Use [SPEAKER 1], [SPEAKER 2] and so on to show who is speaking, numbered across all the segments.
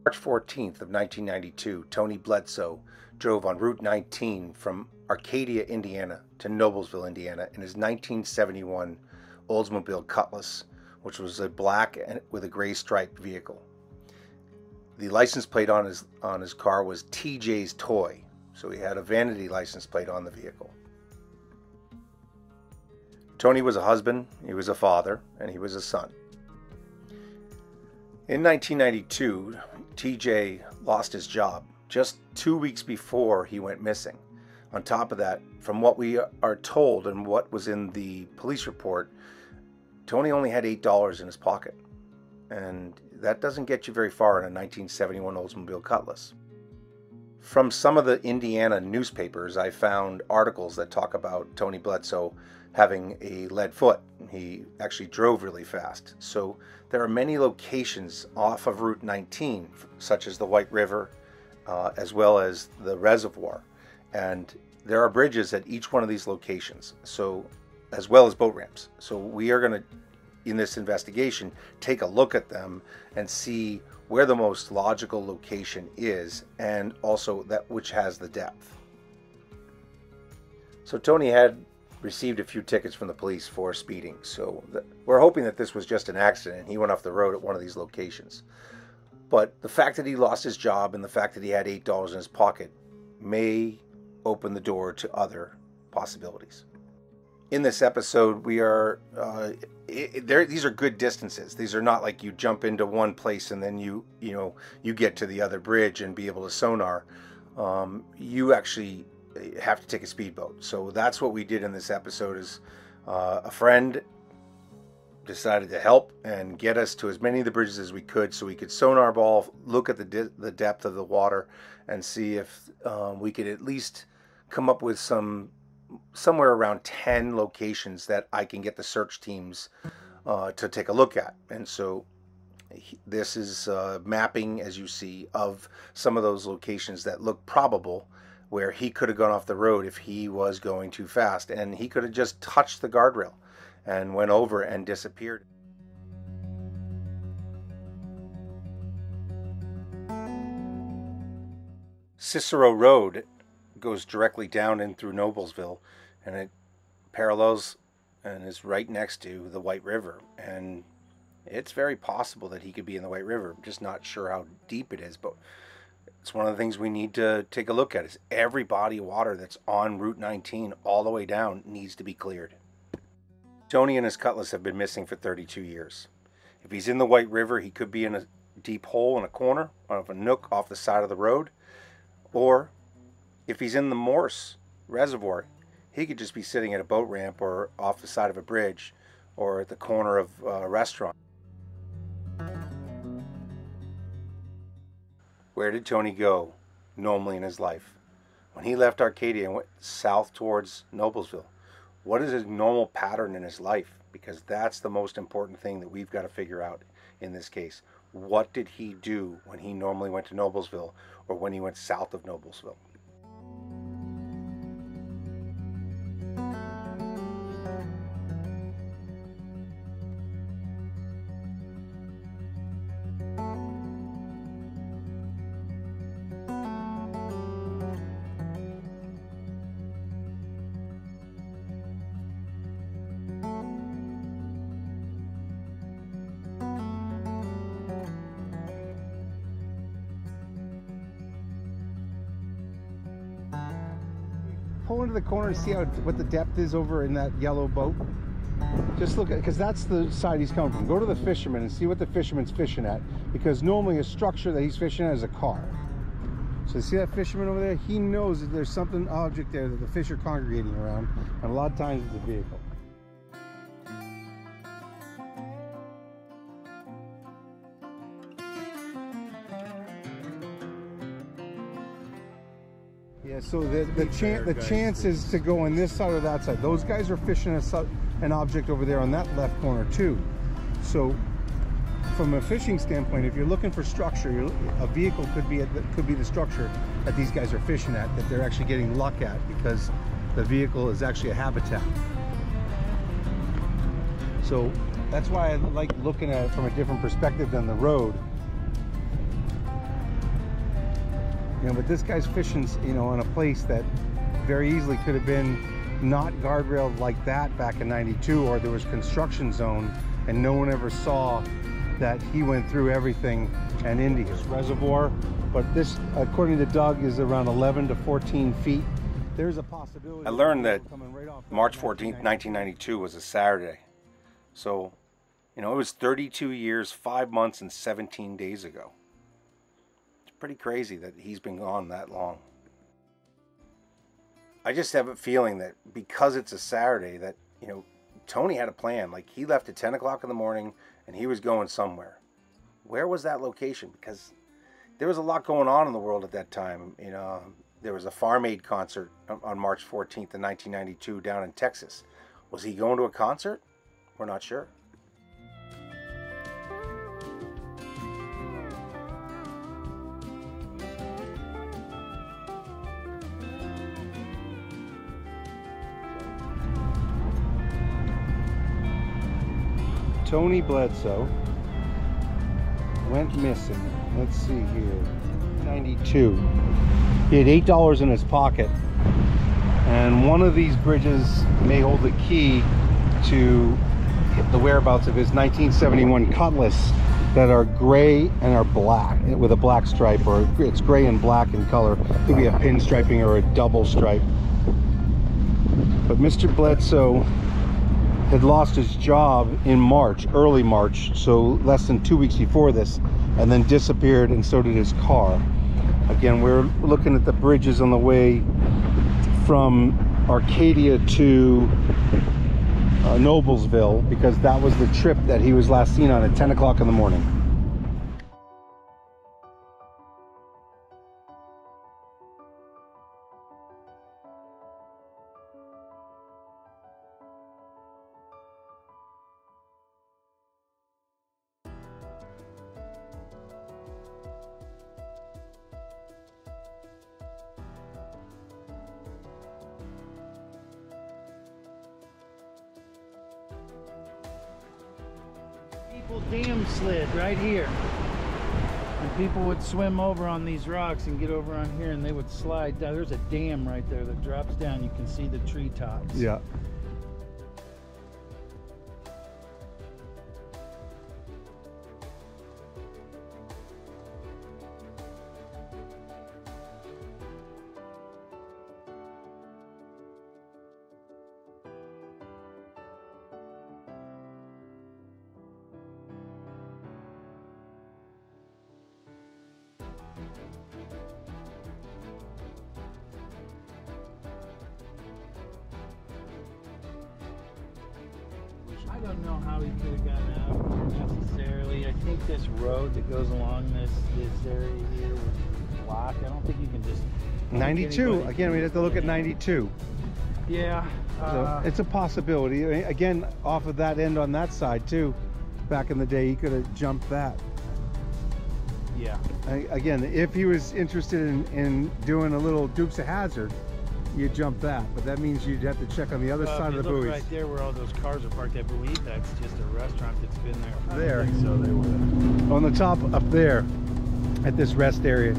[SPEAKER 1] March 14th of 1992, Tony Bledsoe drove on Route 19 from Arcadia, Indiana to Noblesville, Indiana in his 1971 Oldsmobile Cutlass, which was a black and with a gray striped vehicle. The license plate on his car was TJ's Toy, so he had a vanity license plate on the vehicle. Tony was a husband, he was a father, and he was a son. In 1992, TJ lost his job just 2 weeks before he went missing. On top of that, from what we are told and what was in the police report, Tony only had $8 in his pocket. And that doesn't get you very far in a 1971 Oldsmobile Cutlass. From some of the Indiana newspapers, I found articles that talk about Tony Bledsoe having a lead foot. He actually drove really fast. So there are many locations off of Route 19, such as the White River, as well as the reservoir. And there are bridges at each one of these locations, so as well as boat ramps. So we are going to, in this investigation, take a look at them and see where the most logical location is, and also that which has the depth. So Tony had received a few tickets from the police for speeding, so we're hoping that this was just an accident. He went off the road at one of these locations. But the fact that he lost his job and the fact that he had $8 in his pocket may open the door to other possibilities. In this episode, we are these are good distances. These are not like you jump into one place and then you get to the other bridge and be able to sonar. You actually have to take a speedboat. So that's what we did in this episode. Is a friend decided to help and get us to as many of the bridges as we could, so we could sonar ball, look at the depth of the water, and see if we could at least come up with somewhere around 10 locations that I can get the search teams to take a look at. And so this is mapping, as you see, of some of those locations that look probable, where he could have gone off the road if he was going too fast, and he could have just touched the guardrail and went over and disappeared. Cicero Road goes directly down in through Noblesville, and it parallels and is right next to the White River, and it's very possible that he could be in the White River. I'm just not sure how deep it is, but it's one of the things we need to take a look at. Is every body of water that's on Route 19 all the way down needs to be cleared. Tony and his Cutlass have been missing for 32 years. If he's in the White River, he could be in a deep hole in a corner of a nook off the side of the road, or if he's in the Morse Reservoir, he could just be sitting at a boat ramp or off the side of a bridge or at the corner of a restaurant. Where did Tony go normally in his life? When he left Arcadia and went south towards Noblesville, what is his normal pattern in his life? Because that's the most important thing that we've got to figure out in this case. What did he do when he normally went to Noblesville or when he went south of Noblesville?
[SPEAKER 2] Pull into the corner and see what the depth is over in that yellow boat. Just look at, because that's the side he's coming from. Go to the fisherman and see what the fisherman's fishing at, because normally a structure that he's fishing at is a car. So see that fisherman over there? He knows that there's something object there that the fish are congregating around, and a lot of times it's a vehicle. Yeah, so the chance is to go on this side or that side. Those guys are fishing an object over there on that left corner too. So from a fishing standpoint, if you're looking for structure, a vehicle could be the structure that these guys are fishing at, that they're actually getting luck at, because the vehicle is actually a habitat. So that's why I like looking at it from a different perspective than the road. You know, but this guy's fishing, you know, on a place that very easily could have been not guardrailed like that back in '92, or there was construction zone and no one ever saw that he went through everything and into his reservoir. But this, according to Doug, is around 11 to 14 feet. There's a possibility.
[SPEAKER 1] I learned that March 14th, 1992 was a Saturday. So, you know, it was 32 years, 5 months, and 17 days ago. It's pretty crazy that he's been gone that long. I just have a feeling that because it's a Saturday that, you know, Tony had a plan. Like, he left at 10 o'clock in the morning and he was going somewhere. Where was that location? Because there was a lot going on in the world at that time. You know, there was a Farm Aid concert on March 14th of 1992 down in Texas. Was he going to a concert? We're not sure.
[SPEAKER 2] Tony Bledsoe went missing. Let's see here. 92. He had $8 in his pocket. And one of these bridges may hold the key to the whereabouts of his 1971 Cutlass that are gray and are black with a black stripe, or it's gray and black in color. It could be a pinstriping or a double stripe. But Mr. Bledsoe had lost his job in March, early March, so less than 2 weeks before this, and then disappeared, and so did his car. Again, we're looking at the bridges on the way from Arcadia to Noblesville, because that was the trip that he was last seen on at 10 o'clock in the morning.
[SPEAKER 3] People dam slid right here, and people would swim over on these rocks and get over on here, and they would slide down. There's a dam right there that drops down. You can see the treetops.
[SPEAKER 2] Yeah.
[SPEAKER 3] I don't know how he could have gotten out here necessarily. I think this road that goes along this area here was blocked. I don't think you can just...
[SPEAKER 2] 92. Again, we'd have to look at 92.
[SPEAKER 3] Yeah.
[SPEAKER 2] So it's a possibility. I mean, again, off of that end on that side too, back in the day, he could have jumped that.
[SPEAKER 3] Yeah.
[SPEAKER 2] Again, if he was interested in doing a little Dukes of Hazzard, you'd jump that, but that means you'd have to check on the other side of the buoys.
[SPEAKER 3] Right there where all those cars are parked, I believe that's just a restaurant that's been there.
[SPEAKER 2] There.
[SPEAKER 3] So they were
[SPEAKER 2] on the top up there at this rest area,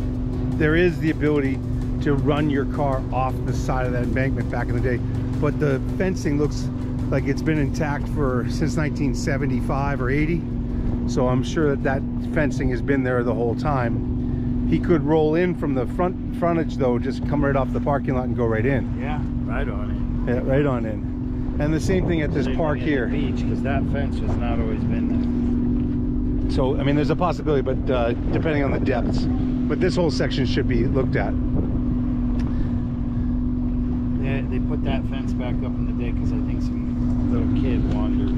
[SPEAKER 2] there is the ability to run your car off the side of that embankment back in the day, but the fencing looks like it's been intact since 1975 or 80, so I'm sure that fencing has been there the whole time. He could roll in from the frontage though, just come right off the parking lot and go right in.
[SPEAKER 3] Yeah, right on in.
[SPEAKER 2] Yeah, right on in. And the same thing at this park here.
[SPEAKER 3] Beach, because that fence has not always been there.
[SPEAKER 2] So I mean, there's a possibility, but depending on the depths. But this whole section should be looked at.
[SPEAKER 3] They put that fence back up in the day because I think some little kid wandered.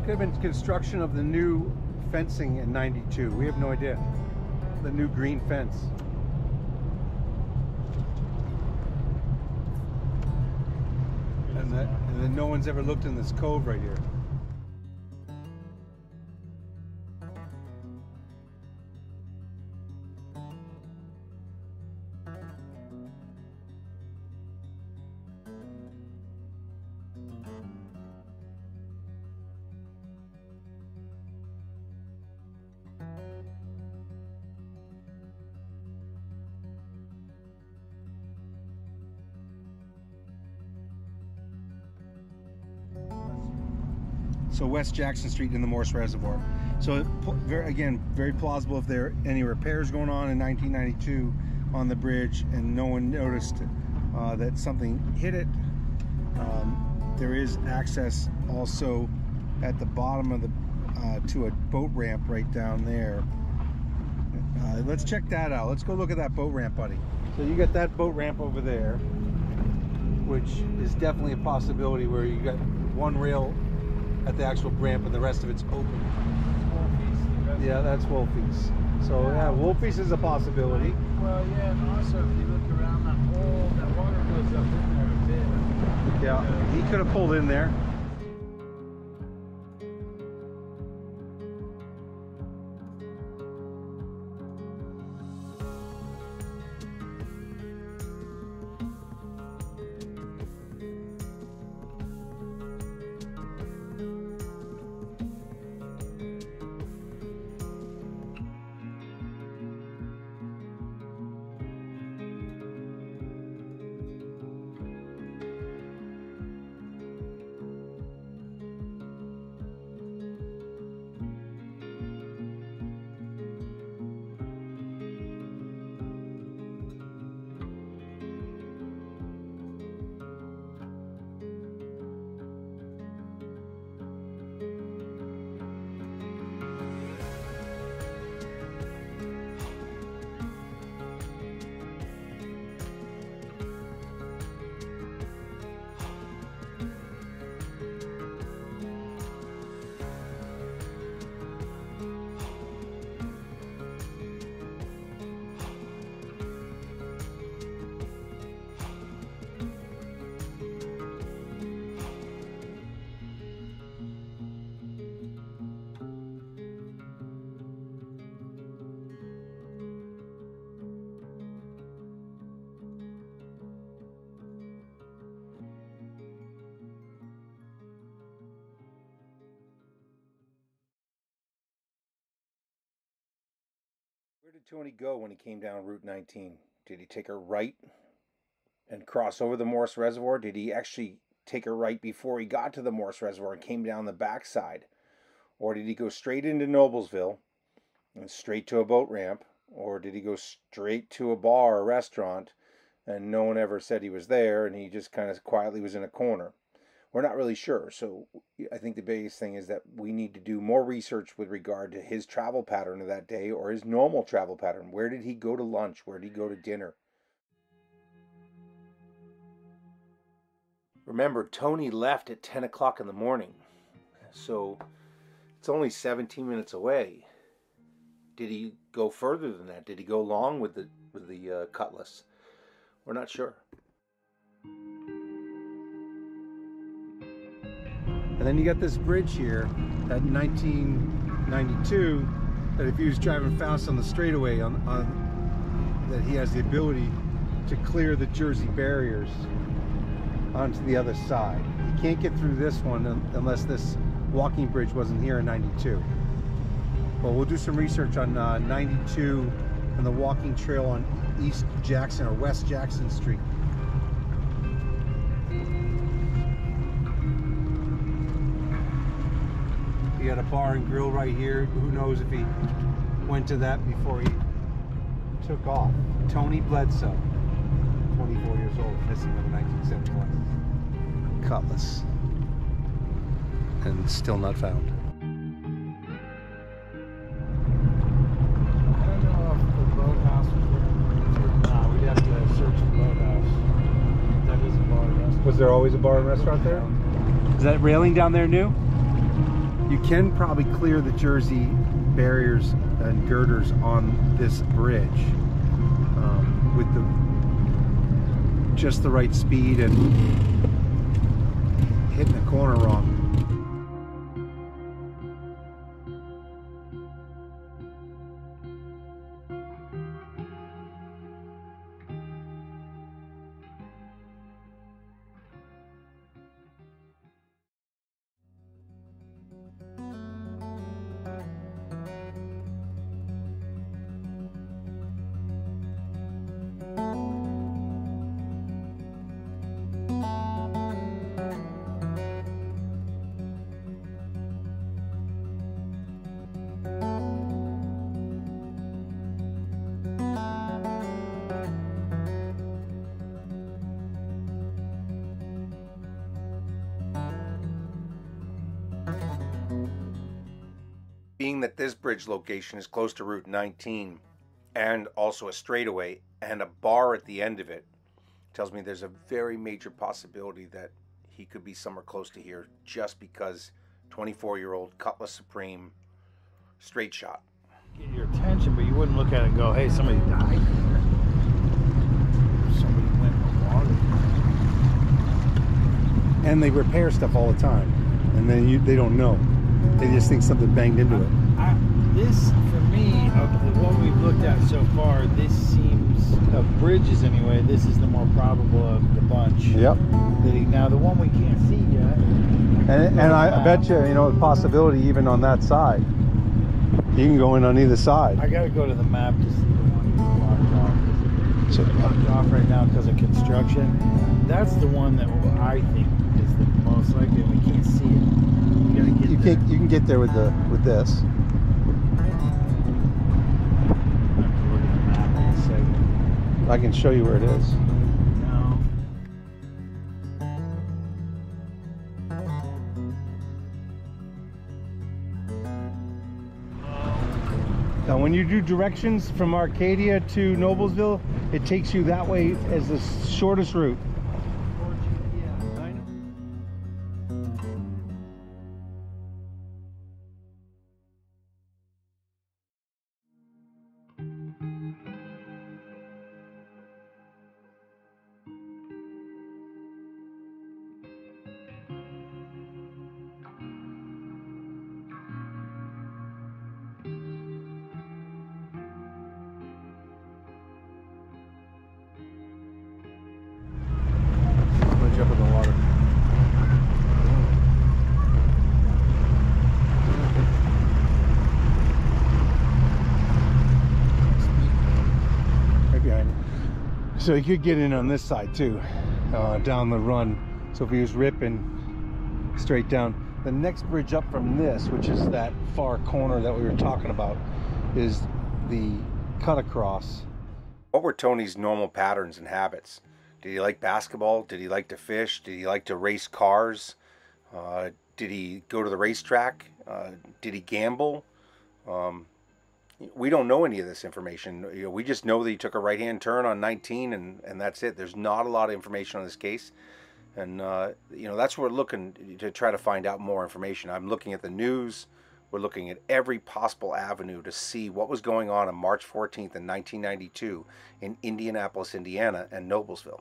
[SPEAKER 2] Could have been construction of the new fencing in '92. We have no idea. The new green fence. And then no one's ever looked in this cove right here. So West Jackson Street in the Morse Reservoir. So again, very plausible if there are any repairs going on in 1992 on the bridge and no one noticed that something hit it. There is access also at the bottom of the to a boat ramp right down there. Let's check that out. Let's go look at that boat ramp, buddy. So you got that boat ramp over there, which is definitely a possibility where you got one rail at the actual ramp and the rest of it's open. Yeah, that's Wolfie's. So yeah, Wolfie's is a possibility.
[SPEAKER 3] Well, yeah, and also if you look around that hole, that water goes up in there a bit.
[SPEAKER 2] Yeah, he could have pulled in there.
[SPEAKER 1] Where did Tony go when he came down Route 19? Did he take a right and cross over the Morse Reservoir? Did he actually take a right before he got to the Morse Reservoir and came down the backside? Or did he go straight into Noblesville and straight to a boat ramp? Or did he go straight to a bar or restaurant and no one ever said he was there and he just kind of quietly was in a corner? We're not really sure. So I think the biggest thing is that we need to do more research with regard to his travel pattern of that day or his normal travel pattern. Where did he go to lunch? Where did he go to dinner? Remember, Tony left at 10 o'clock in the morning. So it's only 17 minutes away. Did he go further than that? Did he go long with the Cutlass? We're not sure.
[SPEAKER 2] And then you got this bridge here, that 1992, that if he was driving fast on the straightaway, that he has the ability to clear the Jersey barriers onto the other side. He can't get through this one unless this walking bridge wasn't here in 92. Well, we'll do some research on 92 and the walking trail on East Jackson or West Jackson Street. He had a bar and grill right here. Who knows if he went to that before he took off. Tony Bledsoe, 24 years old, missing in the 1971 Cutlass, and still not found.
[SPEAKER 3] I don't know if the boathouse was there. No, we'd have to search the boathouse. That is a bar and restaurant.
[SPEAKER 2] Was there always a bar and restaurant there? Is that railing down there new? You can probably clear the Jersey barriers and girders on this bridge with just the right speed and hitting the corner wrong.
[SPEAKER 1] Being that this bridge location is close to Route 19 and also a straightaway and a bar at the end of it, tells me there's a very major possibility that he could be somewhere close to here just because 24-year-old Cutlass Supreme straight shot.
[SPEAKER 3] Get your attention, but you wouldn't look at it and go, hey, somebody died here. Somebody went in the water.
[SPEAKER 2] And they repair stuff all the time, and then they don't know. They just think something banged into it.
[SPEAKER 3] This, for me, of what we've looked at so far, this seems, of bridges anyway, this is the more probable of the bunch.
[SPEAKER 2] Yep.
[SPEAKER 3] Now, the one we can't see yet.
[SPEAKER 2] And I bet you, the possibility even on that side. You can go in on either side.
[SPEAKER 3] I got to go to the map to see the one that's blocked off right now because of construction. That's the one that I think is the most likely, and we can't see it.
[SPEAKER 2] You can get there with this. I can show you where it is.
[SPEAKER 3] No.
[SPEAKER 2] Now, when you do directions from Arcadia to Noblesville, it takes you that way as the shortest route. Jump in the water. Right behind you. So you could get in on this side too, down the run. So if he was ripping straight down, the next bridge up from this, which is that far corner that we were talking about, is the cut across.
[SPEAKER 1] What were Tony's normal patterns and habits? Did he like basketball? Did he like to fish? Did he like to race cars? Did he go to the racetrack? Did he gamble? We don't know any of this information. We just know that he took a right-hand turn on 19, and that's it. There's not a lot of information on this case, and that's what we're looking to try to find out more information. I'm looking at the news. We're looking at every possible avenue to see what was going on March 14th in 1992 in Indianapolis, Indiana, and Noblesville.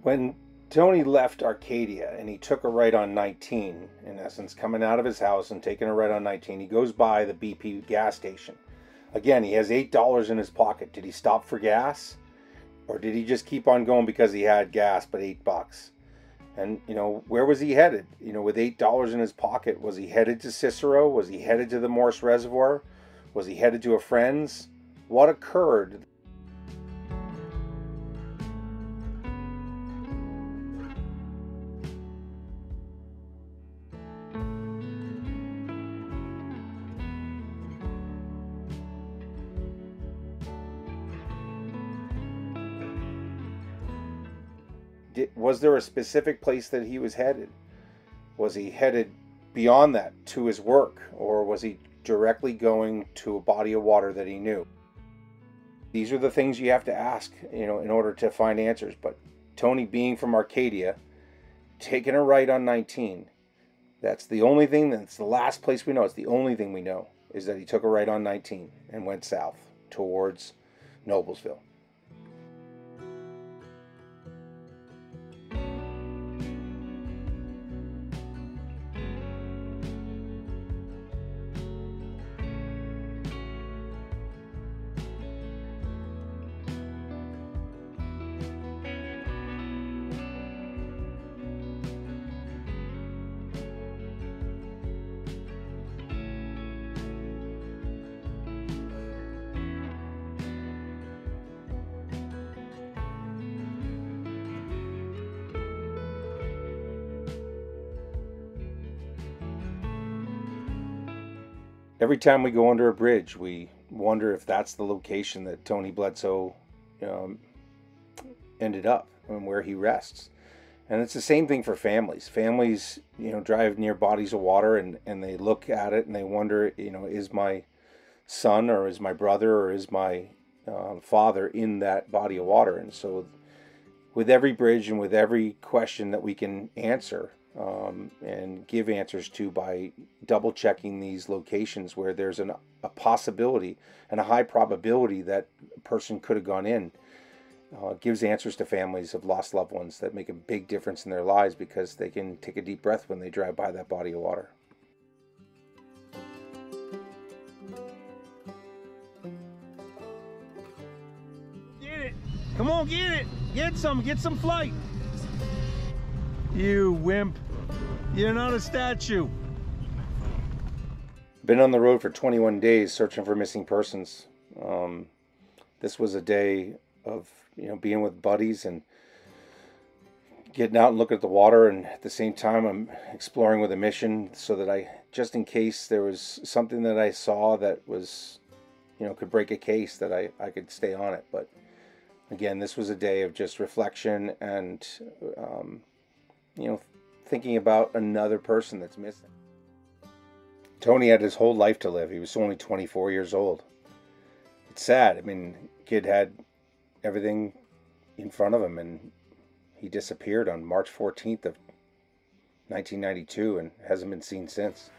[SPEAKER 1] When Tony left Arcadia and he took a right on 19, in essence, coming out of his house and taking a right on 19, he goes by the BP gas station. Again, he has $8 in his pocket. Did he stop for gas? Or did he just keep on going because he had gas, but $8? And, you know, where was he headed? You know, with $8 in his pocket, was he headed to Cicero? Was he headed to the Morse Reservoir? Was he headed to a friend's? What occurred? Was there a specific place that he was headed? Was he headed beyond that to his work, or was he directly going to a body of water that he knew? These are the things you have to ask, you know, in order to find answers. But Tony, being from Arcadia, taking a right on 19, that's the only thing, that's the last place we know. It's the only thing we know, is that he took a right on 19 and went south towards Noblesville. Every time we go under a bridge, we wonder if that's the location that Tony Bledsoe ended up and where he rests. And it's the same thing for families. Families, you know, drive near bodies of water and they look at it and they wonder, you know, is my son or is my brother or is my father in that body of water? And so with every bridge and with every question that we can answer, and give answers to by double checking these locations where there's a possibility and a high probability that a person could have gone in, gives answers to families of lost loved ones that make a big difference in their lives, because they can take a deep breath when they drive by that body of water.
[SPEAKER 4] Get it! Come on, get it! Get some flight! You wimp. You're not a statue.
[SPEAKER 1] Been on the road for 21 days searching for missing persons. This was a day of, you know, being with buddies and getting out and looking at the water, and at the same time I'm exploring with a mission so that I, just in case there was something that I saw that was, you know, could break a case, that I could stay on it. But again, this was a day of just reflection and you know, thinking about another person that's missing. Tony had his whole life to live. He was only 24 years old. It's sad. I mean, kid had everything in front of him, and he disappeared on March 14th of 1992 and hasn't been seen since.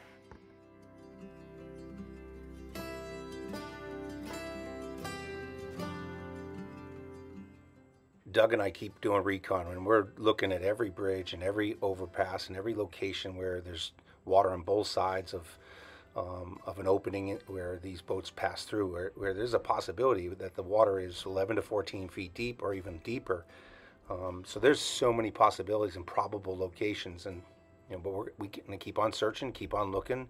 [SPEAKER 1] Doug and I keep doing recon, and we're looking at every bridge and every overpass and every location where there's water on both sides of an opening where these boats pass through, where there's a possibility that the water is 11 to 14 feet deep or even deeper. So there's so many possibilities and probable locations, and you know, but we're going to keep on searching, keep on looking,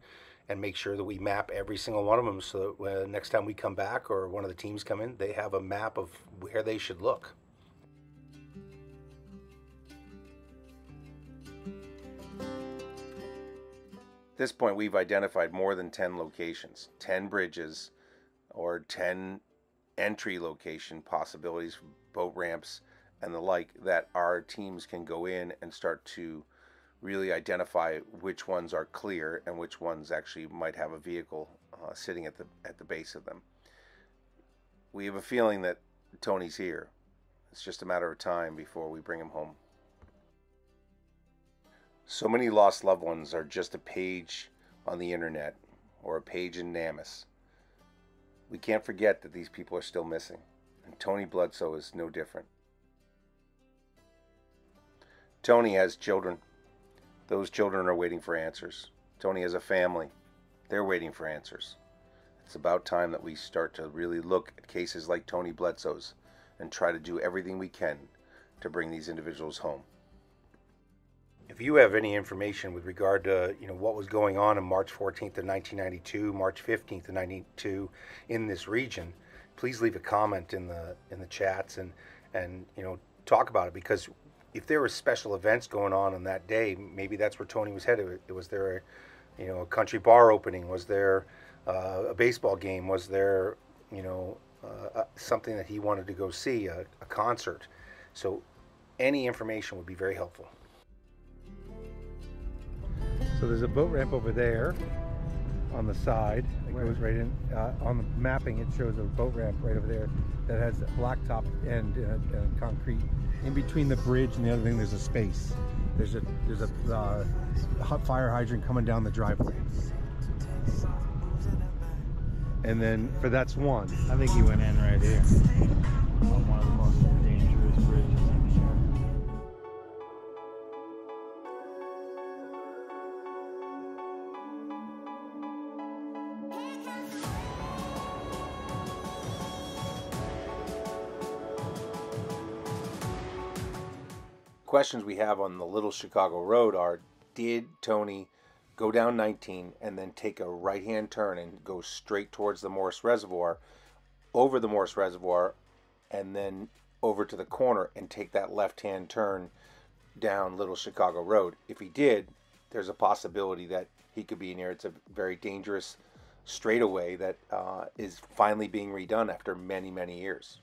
[SPEAKER 1] and make sure that we map every single one of them, so that when next time we come back or one of the teams come in, they have a map of where they should look. At this point, we've identified more than 10 locations, 10 bridges, or 10 entry location possibilities, boat ramps and the like, that our teams can go in and start to really identify which ones are clear and which ones actually might have a vehicle sitting at the base of them. We have a feeling that Tony's here. It's just a matter of time before we bring him home. So many lost loved ones are just a page on the internet or a page in NamUs. We can't forget that these people are still missing, and Tony Bledsoe is no different. Tony has children. Those children are waiting for answers. Tony has a family. They're waiting for answers. It's about time that we start to really look at cases like Tony Bledsoe's and try to do everything we can to bring these individuals home. If you have any information with regard to what was going on March 14th of 1992, March 15th of 92 in this region, please leave a comment in the chats and talk about it, because if there were special events going on that day, maybe that's where Tony was headed. Was there a country bar opening? Was there a baseball game? Was there something that he wanted to go see, a concert? So any information would be very helpful.
[SPEAKER 2] So there's a boat ramp over there on the side that goes right in. On the mapping, it shows a boat ramp right over there that has a blacktop end and concrete. In between the bridge and the other thing, there's a space. There's a hot fire hydrant coming down the driveway. And then that's one.
[SPEAKER 3] I think he went in right here on one of the most dangerous bridges in the area.
[SPEAKER 1] Questions we have on the Little Chicago Road are: did Tony go down 19 and then take a right-hand turn and go straight towards the Morse Reservoir, over the Morse Reservoir, and then over to the corner and take that left-hand turn down Little Chicago Road? If he did, there's a possibility that he could be near. It's a very dangerous straightaway that is finally being redone after many, many years.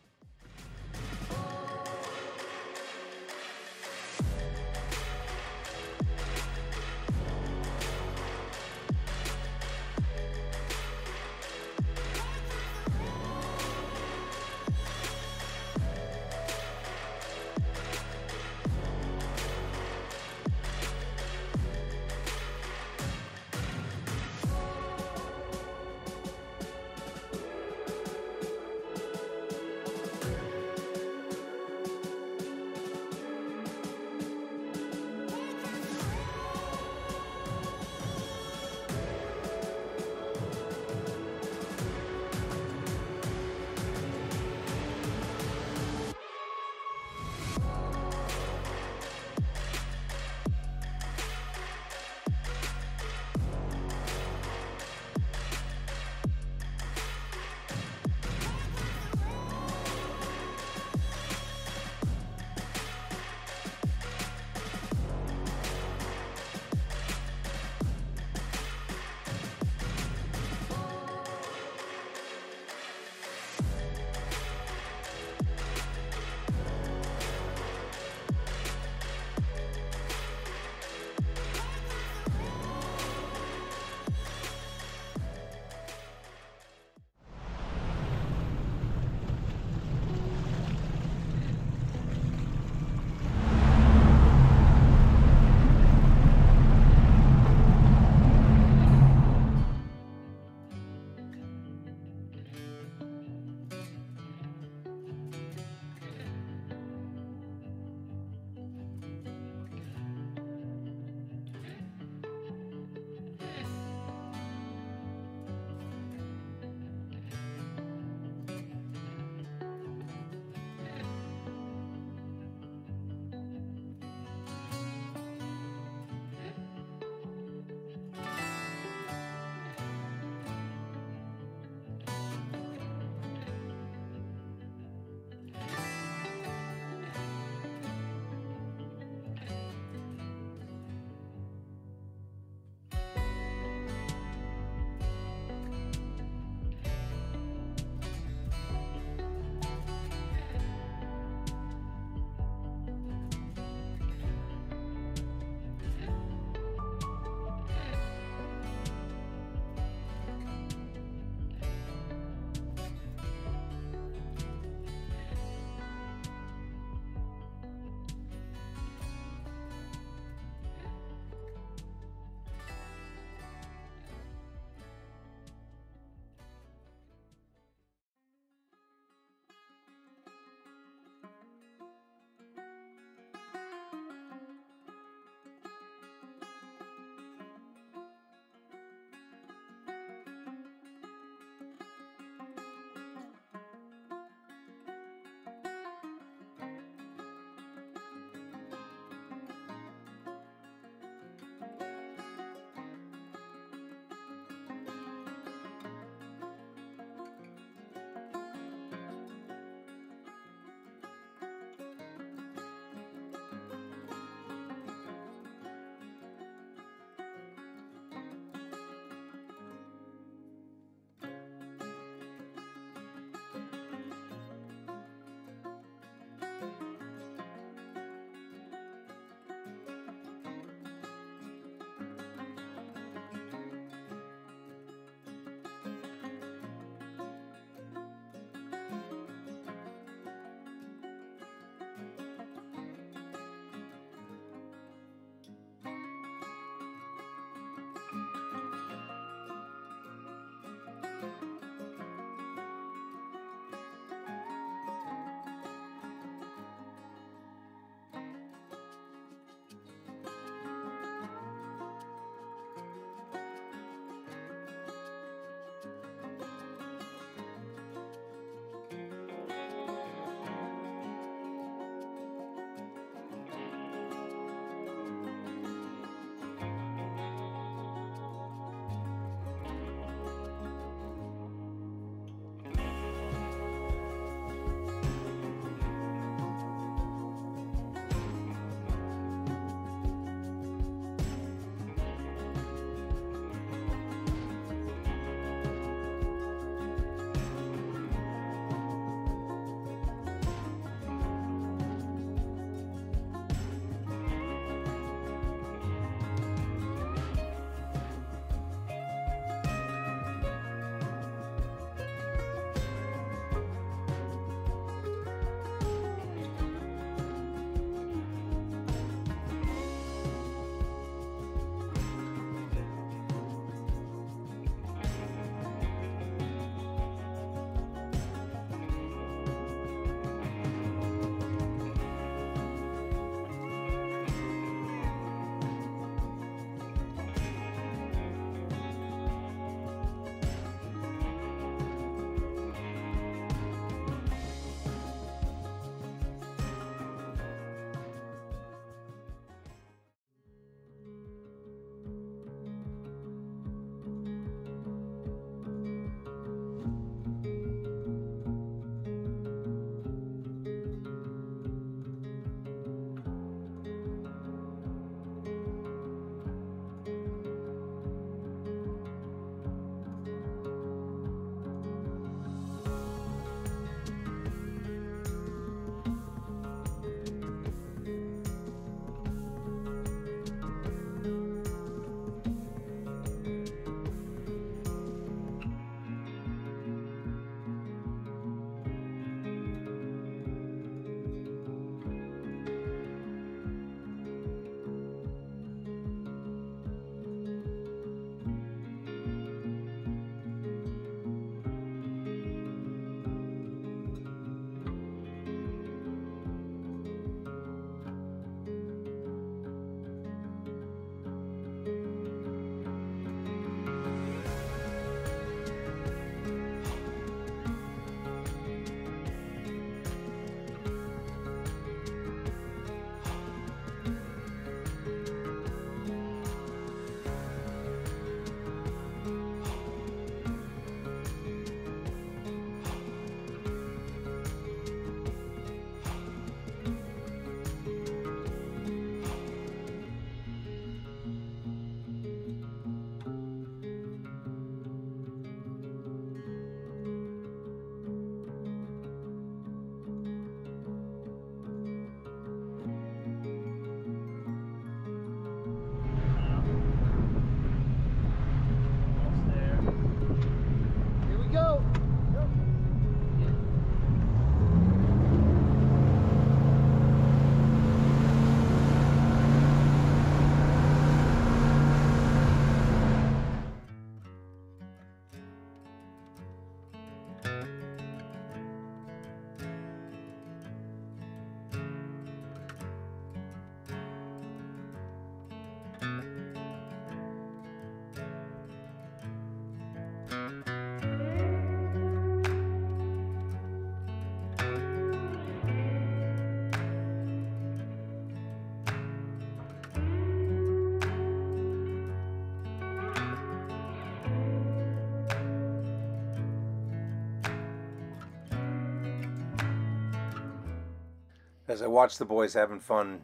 [SPEAKER 1] As I watch the boys having fun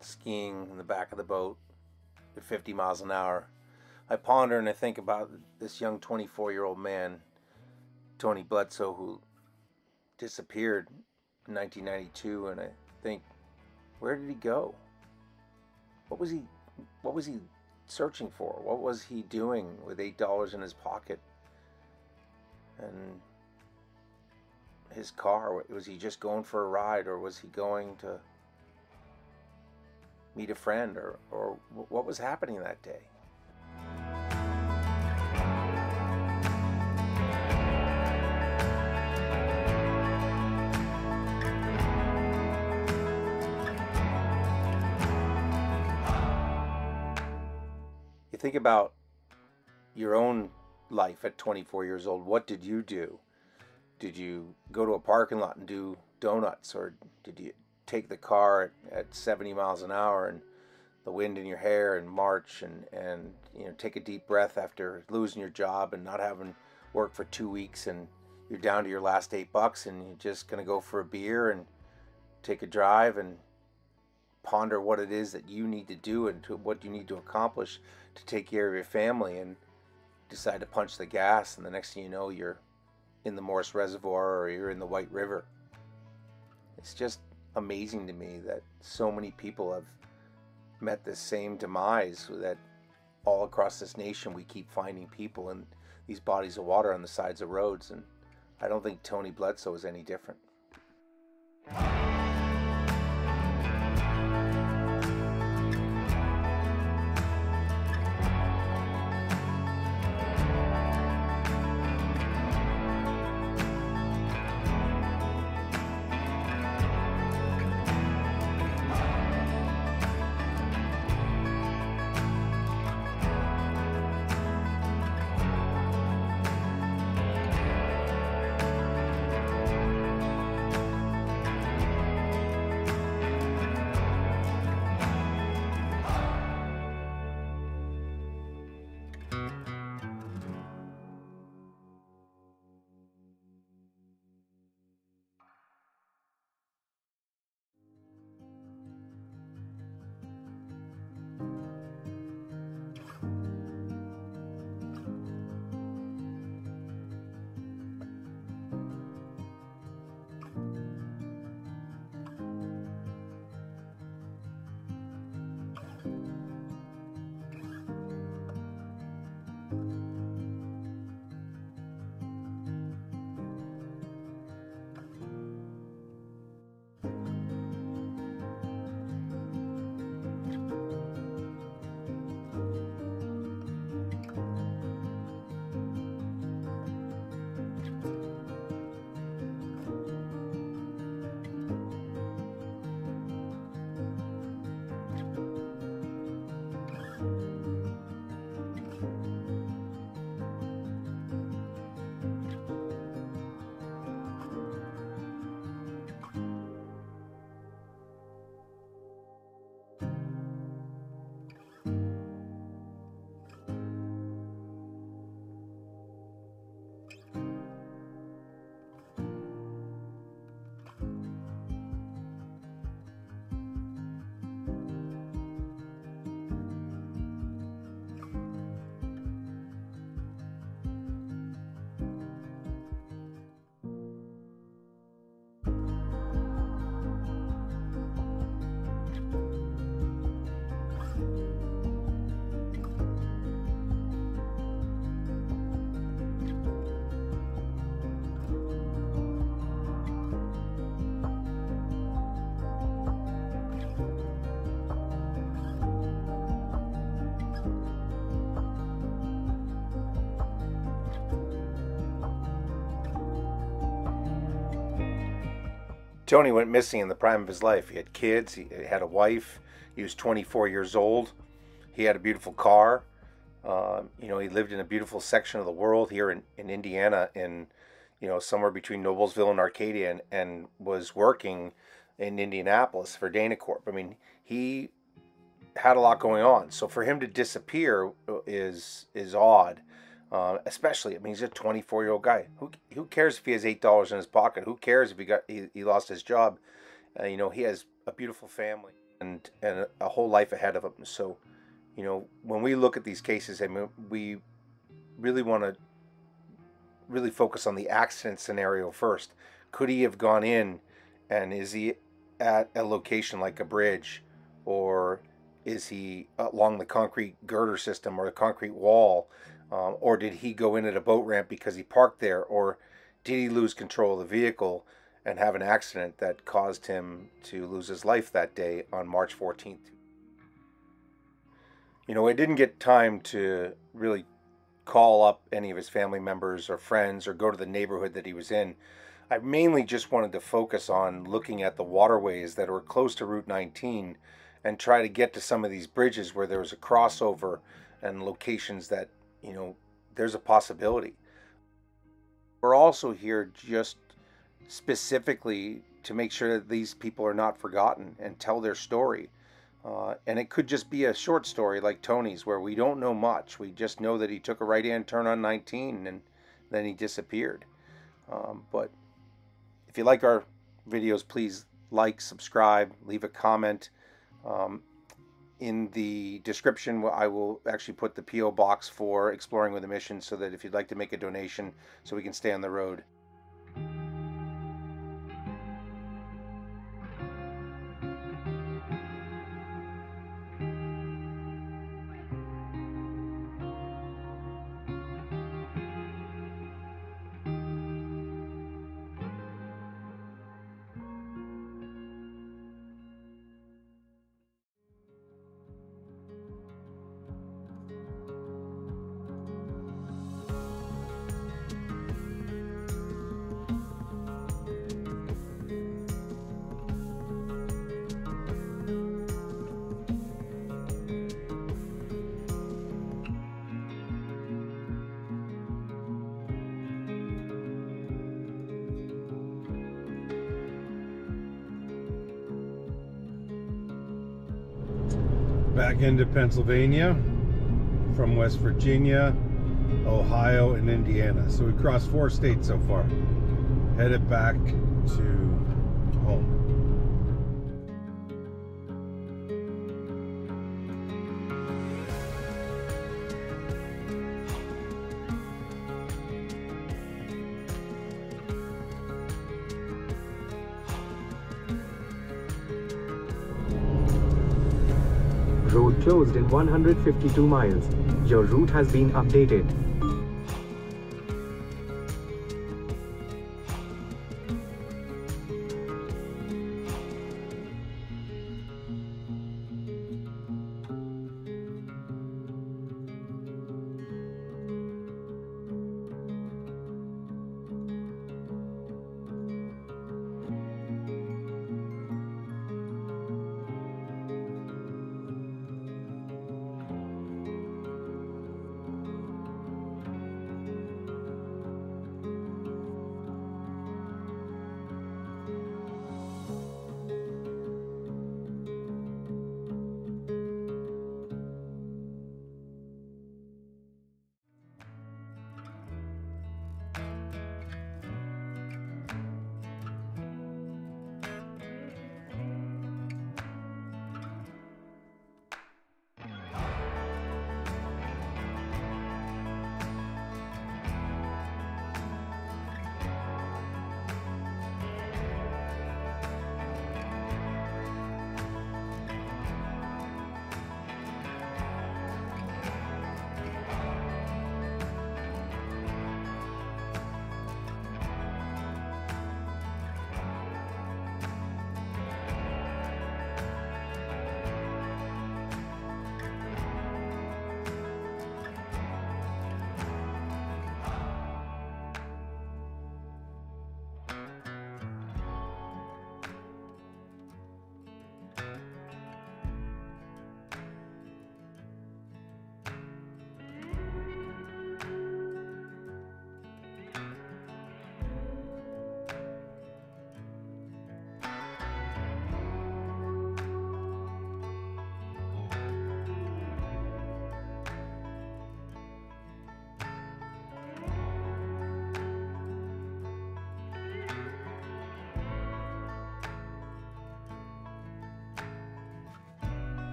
[SPEAKER 1] skiing in the back of the boat at 50 miles an hour, I ponder and I think about this young 24-year-old man, Tony Bledsoe, who disappeared in 1992, and I think, where did he go? What was he searching for? What was he doing with $8 in his pocket? And his car, was he just going for a ride, or was he going to meet a friend, or what was happening that day? You think about your own life at 24 years old. What did you do? Did you go to a parking lot and do donuts, or did you take the car at 70 miles an hour and the wind in your hair and march and you know, take a deep breath after losing your job and not having work for 2 weeks, and you're down to your last $8 and you're just going to go for a beer and take a drive and ponder what it is that you need to do and what you need to accomplish to take care of your family, and decide to punch the gas, and the next thing you know, you're in the Morse Reservoir or you're in the White River. It's just amazing to me that so many people have met this same demise, that all across this nation we keep finding people in these bodies of water on the sides of roads, and I don't think Tony Bledsoe is any different. Tony went missing in the prime of his life. He had kids, he had a wife, he was 24 years old, he had a beautiful car. You know, he lived in a beautiful section of the world here in Indiana, in, you know, somewhere between Noblesville and Arcadia, and was working in Indianapolis for Danacorp. I mean, he had a lot going on. So for him to disappear is odd. Especially, I mean, he's a 24-year-old guy. Who cares if he has $8 in his pocket? Who cares if he lost his job? You know, he has a beautiful family and a whole life ahead of him. So, you know, when we look at these cases, I mean, we really want to really focus on the accident scenario first. Could he have gone in, and is he at a location like a bridge, or is he along the concrete girder system or the concrete wall, or did he go in at a boat ramp because he parked there, or did he lose control of the vehicle and have an accident that caused him to lose his life that day on March 14th? You know, I didn't get time to really call up any of his family members or friends or go to the neighborhood that he was in. I mainly just wanted to focus on looking at the waterways that were close to Route 19 and try to get to some of these bridges where there was a crossover and locations that, you know, there's a possibility. We're also here just specifically to make sure that these people are not forgotten and tell their story. And it could just be a short story like Tony's, where we don't know much. We just know that he took a right-hand turn on 19 and then he disappeared. But if you like our videos, please like, subscribe, leave a comment. In the description, I will actually put the P.O. box for Exploring with a Mission, so that if you'd like to make a donation so we can stay on the road.
[SPEAKER 2] Back into Pennsylvania from West Virginia, Ohio, and Indiana. So we crossed 4 states so far. Headed back to home.
[SPEAKER 5] Road closed in 152 miles. Your route has been updated.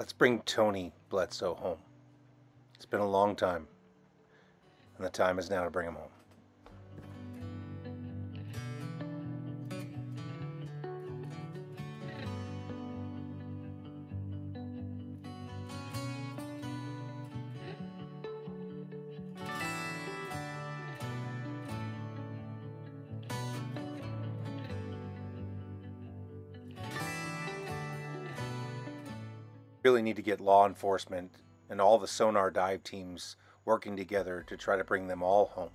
[SPEAKER 1] Let's bring Tony Bledsoe home. It's been a long time, and the time is now to bring him home. Really need to get law enforcement and all the sonar dive teams working together to try to bring them all home.